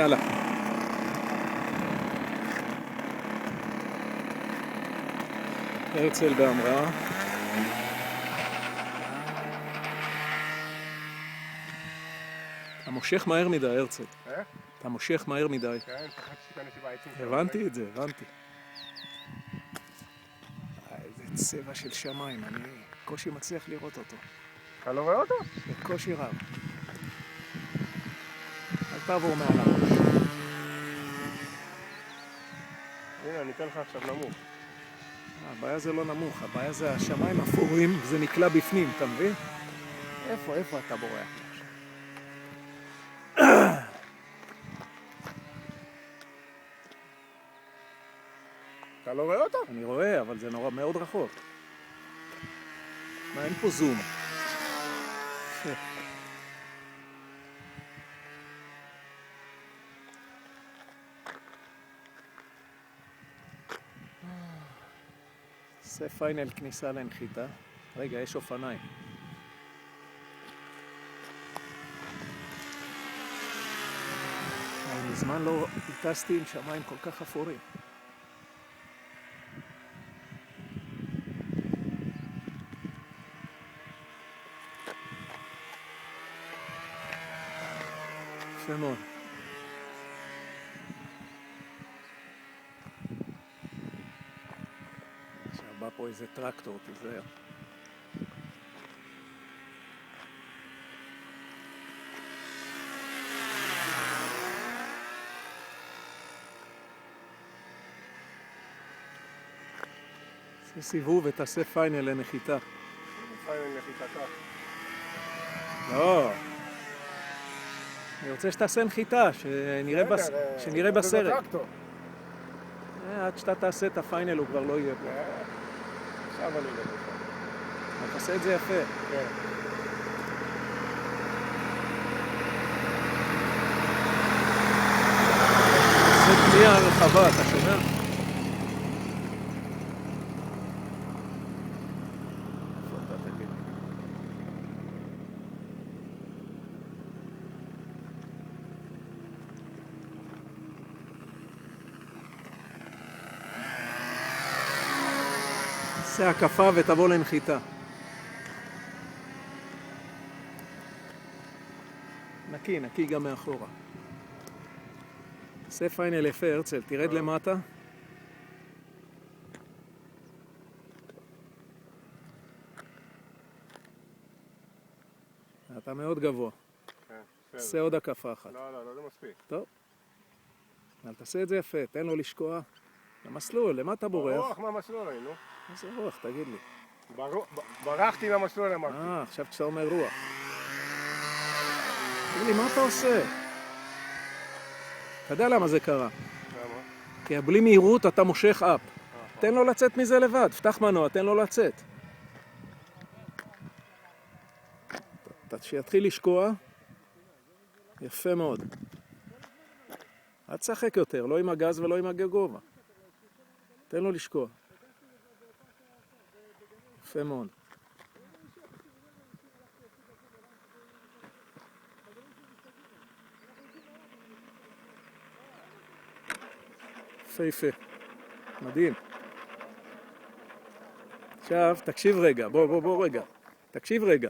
יאללה. הרצל בהמראה. אתה מושך מהר מדי, הרצל. אתה מושך מהר מדי. כן, פחדתי שתיכנס בעצים. הבנתי את זה, הבנתי. איזה צבע של שמיים, אני קושי מצליח לראות אותו. אתה לא רואה אותו? בקושי רב. אל תעבור מעליו. הנה, אני אתן לך עכשיו נמוך. הבעיה זה לא נמוך, הבעיה זה השמיים אפורים, זה נקלע בפנים, אתה מבין? איפה אתה בורח? אתה לא רואה אותו? אני רואה, אבל זה נורא מאוד רחוק. מה, אין פה זום. זה פיינל כניסה לנחיתה. רגע, יש אופניים. אני מזמן לא הטסתי עם שמיים כל כך אפורים. יפה מאוד. עכשיו בא פה איזה טרקטור, תיזהר. זה סיבוב ותעשה פיינל לנחיתה. פיינל נחיתה כך. לא. אני רוצה שתעשה נחיתה, שנראה בסרט. עד שאתה תעשה את הפיינל הוא כבר לא יהיה פה. עכשיו אני אגיד לך. אבל תעשה את זה יפה. כן. זה פנייה רחבה, אתה שומע? איפה אתה תגיד? עשה הקפה ותבוא לנחיתה. נקי גם מאחורה. עשה פיינל יפה, הרצל, תרד למטה. אתה מאוד גבוה. עשה עוד הקפה אחת. לא, זה מספיק. טוב. אבל תעשה את זה יפה, תן לו לשקוע. למסלול, למה אתה בורח? ברוח מהמסלול, נו. איזה רוח, תגיד לי. ברחתי מהמסלול, אמרתי. עכשיו כשאתה אומר רוח. תגיד לי, מה אתה עושה? אתה יודע למה זה קרה? למה? כי בלי מהירות אתה מושך אפ. תן לו לצאת מזה לבד, פתח מנוע, תן לו לצאת. שיתחיל לשקוע. יפה מאוד. אל תשחק יותר, לא עם הגז ולא עם הגובה. תן לו לשקוע. יפה מאוד. יפה. מדהים. עכשיו, תקשיב רגע, בוא רגע. תקשיב רגע.